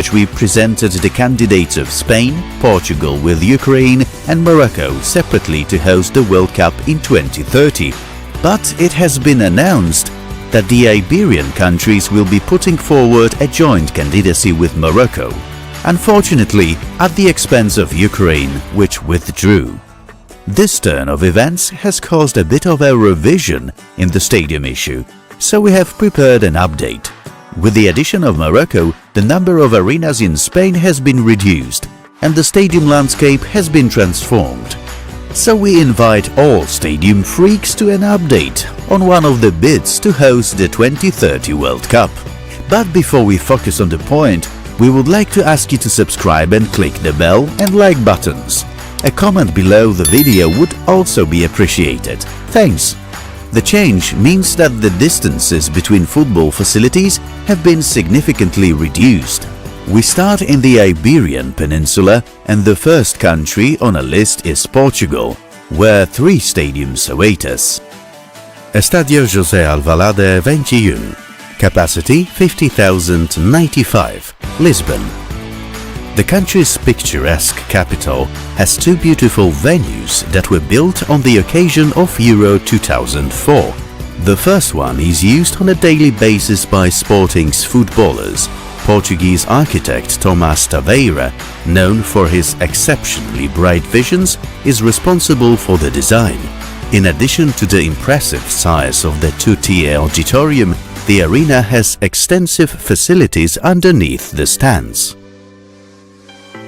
which we presented the candidates of Spain, Portugal with Ukraine and Morocco separately to host the World Cup in 2030. But it has been announced that the Iberian countries will be putting forward a joint candidacy with Morocco, unfortunately at the expense of Ukraine, which withdrew. This turn of events has caused a bit of a revision in the stadium issue, so we have prepared an update. With the addition of Morocco, the number of arenas in Spain has been reduced and the stadium landscape has been transformed. So we invite all stadium freaks to an update on one of the bids to host the 2030 World Cup. But before we focus on the point, we would like to ask you to subscribe and click the bell and like buttons. A comment below the video would also be appreciated. Thanks! The change means that the distances between football facilities have been significantly reduced. We start in the Iberian Peninsula and the first country on a list is Portugal, where 3 stadiums await us. Estadio José Alvalade 21, capacity 50,095, Lisbon. The country's picturesque capital has 2 beautiful venues that were built on the occasion of Euro 2004. The first one is used on a daily basis by Sporting's footballers. Portuguese architect Tomás Taveira, known for his exceptionally bright visions, is responsible for the design. In addition to the impressive size of the 2-tier auditorium, the arena has extensive facilities underneath the stands.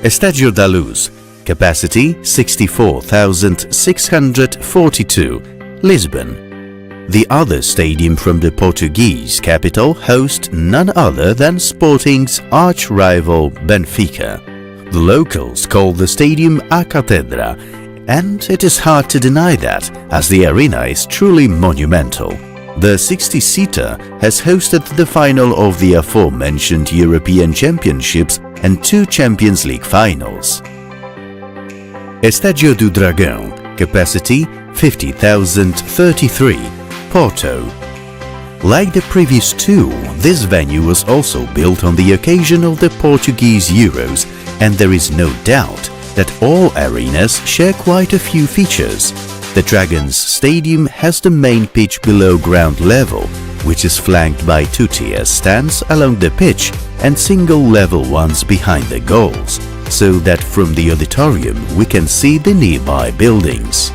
Estadio da Luz, capacity 64,642, Lisbon. The other stadium from the Portuguese capital hosts none other than Sporting's arch-rival Benfica. The locals call the stadium A Catedra, and it is hard to deny that, as the arena is truly monumental. The 60-seater has hosted the final of the aforementioned European Championships and 2 Champions League finals. Estadio do Dragão, capacity 50,033, Porto. Like the previous 2, this venue was also built on the occasion of the Portuguese Euros, and there is no doubt that all arenas share quite a few features. The Dragons Stadium has the main pitch below ground level, which is flanked by 2-tier stands along the pitch and single-level ones behind the goals, so that from the auditorium we can see the nearby buildings.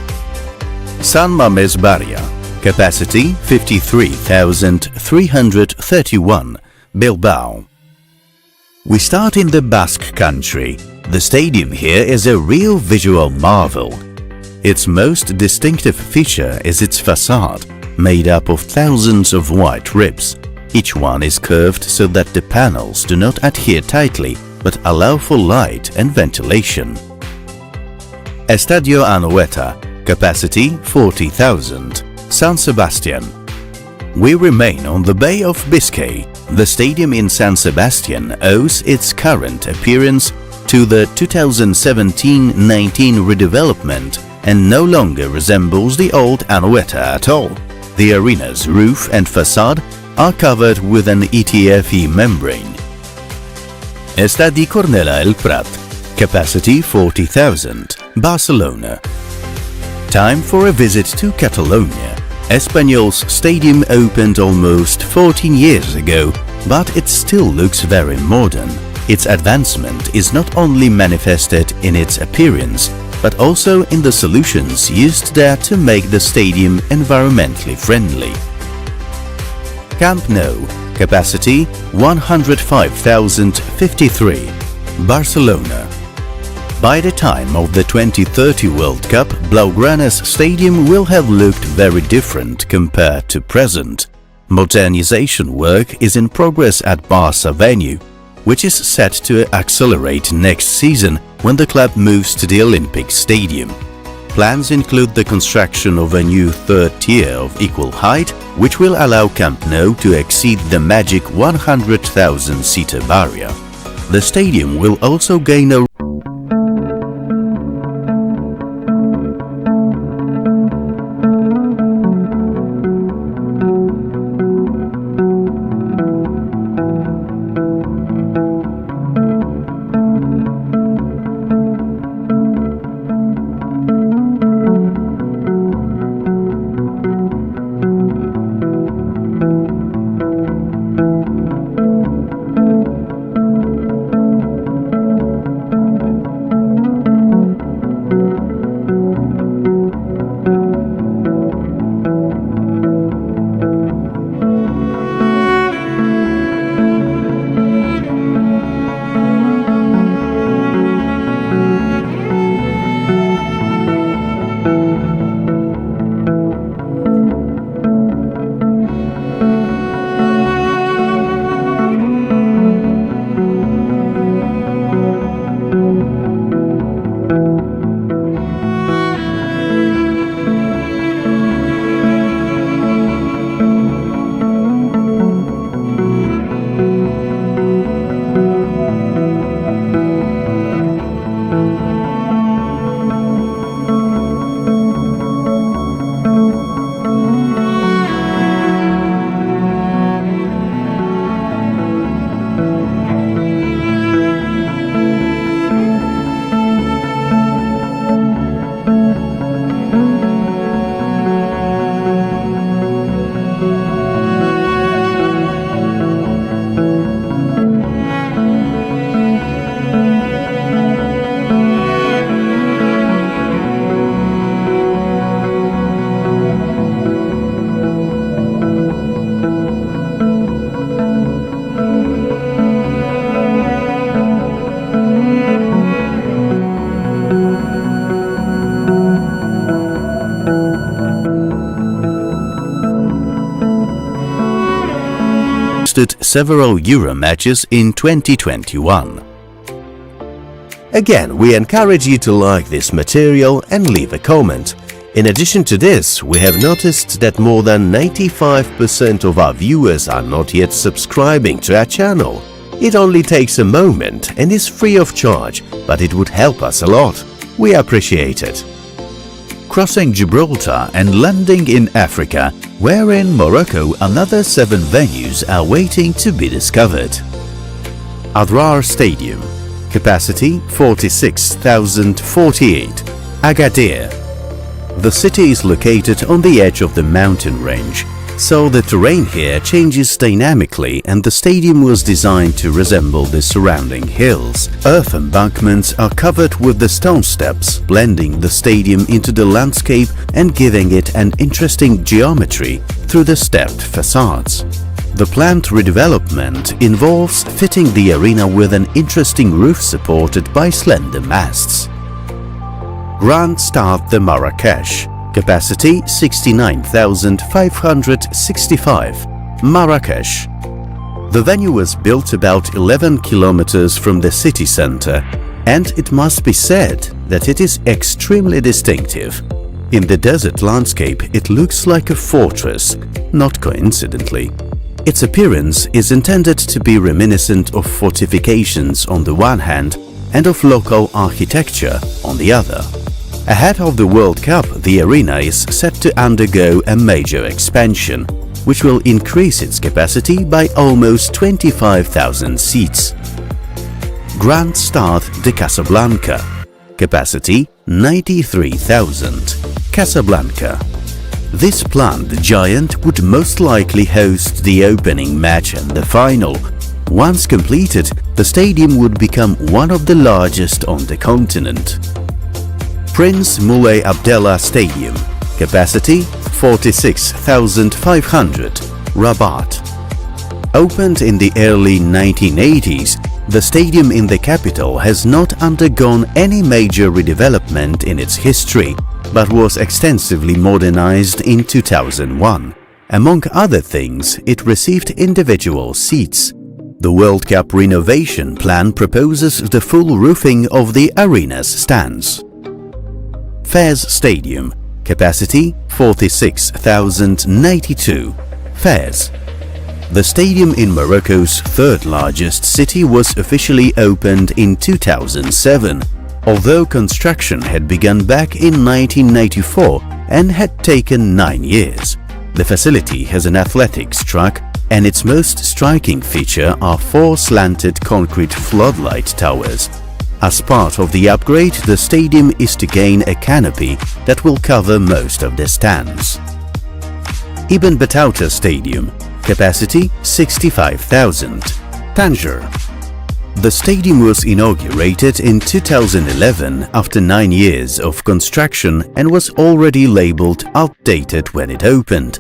San Mamés Barria, capacity 53,331, Bilbao. We start in the Basque Country. The stadium here is a real visual marvel. Its most distinctive feature is its facade, made up of thousands of white ribs. Each one is curved so that the panels do not adhere tightly but allow for light and ventilation. Estadio Anoeta, capacity 40,000, San Sebastian. We remain on the Bay of Biscay. The stadium in San Sebastian owes its current appearance to the 2017-19 redevelopment and no longer resembles the old Anoeta at all. The arena's roof and facade are covered with an ETFE membrane. Estadi Cornellà El Prat, capacity 40,000, Barcelona. Time for a visit to Catalonia. Espanyol's stadium opened almost 14 years ago, but it still looks very modern. Its advancement is not only manifested in its appearance, but also in the solutions used there to make the stadium environmentally friendly. Camp Nou, capacity 105,053, Barcelona. By the time of the 2030 World Cup, Blaugrana's stadium will have looked very different compared to present. Modernization work is in progress at Barça venue, which is set to accelerate next season when the club moves to the Olympic Stadium. Plans include the construction of a new 3rd tier of equal height, which will allow Camp Nou to exceed the magic 100,000-seater barrier. The stadium will also gain a hosted several Euro matches in 2021. Again, we encourage you to like this material and leave a comment. In addition to this, we have noticed that more than 95% of our viewers are not yet subscribing to our channel. It only takes a moment and is free of charge, but it would help us a lot. We appreciate it. Crossing Gibraltar and landing in Africa, where in Morocco another 7 venues are waiting to be discovered. Adrar Stadium, capacity 46,048, Agadir. The city is located on the edge of the mountain range, so the terrain here changes dynamically, and the stadium was designed to resemble the surrounding hills. Earth embankments are covered with the stone steps, blending the stadium into the landscape and giving it an interesting geometry through the stepped facades. The planned redevelopment involves fitting the arena with an interesting roof supported by slender masts. Grand Stade de Marrakech, capacity 69,565, Marrakech. The venue was built about 11 kilometers from the city center, and it must be said that it is extremely distinctive. In the desert landscape, it looks like a fortress, not coincidentally. Its appearance is intended to be reminiscent of fortifications on the one hand and of local architecture on the other. Ahead of the World Cup, the arena is set to undergo a major expansion, which will increase its capacity by almost 25,000 seats. Grand Stade de Casablanca, capacity 93,000, Casablanca. This planned giant would most likely host the opening match and the final. Once completed, the stadium would become one of the largest on the continent. Prince Moulay Abdallah Stadium, capacity 46,500, Rabat. Opened in the early 1980s, the stadium in the capital has not undergone any major redevelopment in its history, but was extensively modernized in 2001. Among other things, it received individual seats. The World Cup renovation plan proposes the full roofing of the arena's stands. Fez Stadium, capacity 46,092, Fez. The stadium in Morocco's third largest city was officially opened in 2007, although construction had begun back in 1994 and had taken 9 years. The facility has an athletics track, and its most striking feature are 4 slanted concrete floodlight towers. As part of the upgrade, the stadium is to gain a canopy that will cover most of the stands. Ibn Battuta Stadium, capacity 65,000, Tangier. The stadium was inaugurated in 2011 after 9 years of construction and was already labeled outdated when it opened.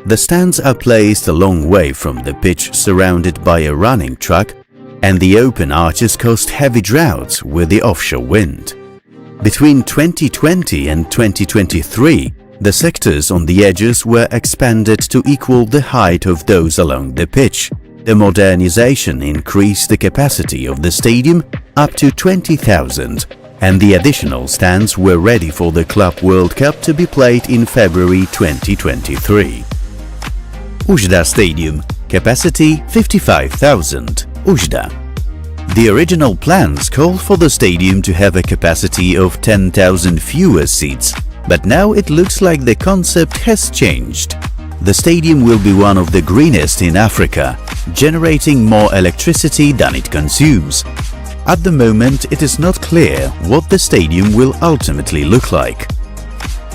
The stands are placed a long way from the pitch, surrounded by a running track, and the open arches caused heavy droughts with the offshore wind. Between 2020 and 2023, the sectors on the edges were expanded to equal the height of those along the pitch. The modernization increased the capacity of the stadium up to 20,000, and the additional stands were ready for the Club World Cup to be played in February 2023. Oujda Stadium, capacity 55,000, Oujda. The original plans called for the stadium to have a capacity of 10,000 fewer seats, but now it looks like the concept has changed. The stadium will be one of the greenest in Africa, generating more electricity than it consumes. At the moment, it is not clear what the stadium will ultimately look like.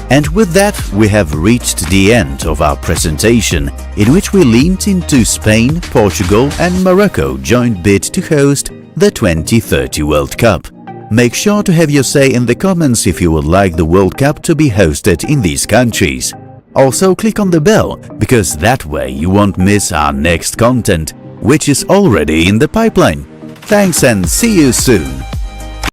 And with that, we have reached the end of our presentation, in which we leaned into Spain, Portugal and Morocco joint bid to host the 2030 World Cup. Make sure to have your say in the comments if you would like the World Cup to be hosted in these countries. Also, click on the bell, because that way you won't miss our next content, which is already in the pipeline. Thanks and see you soon!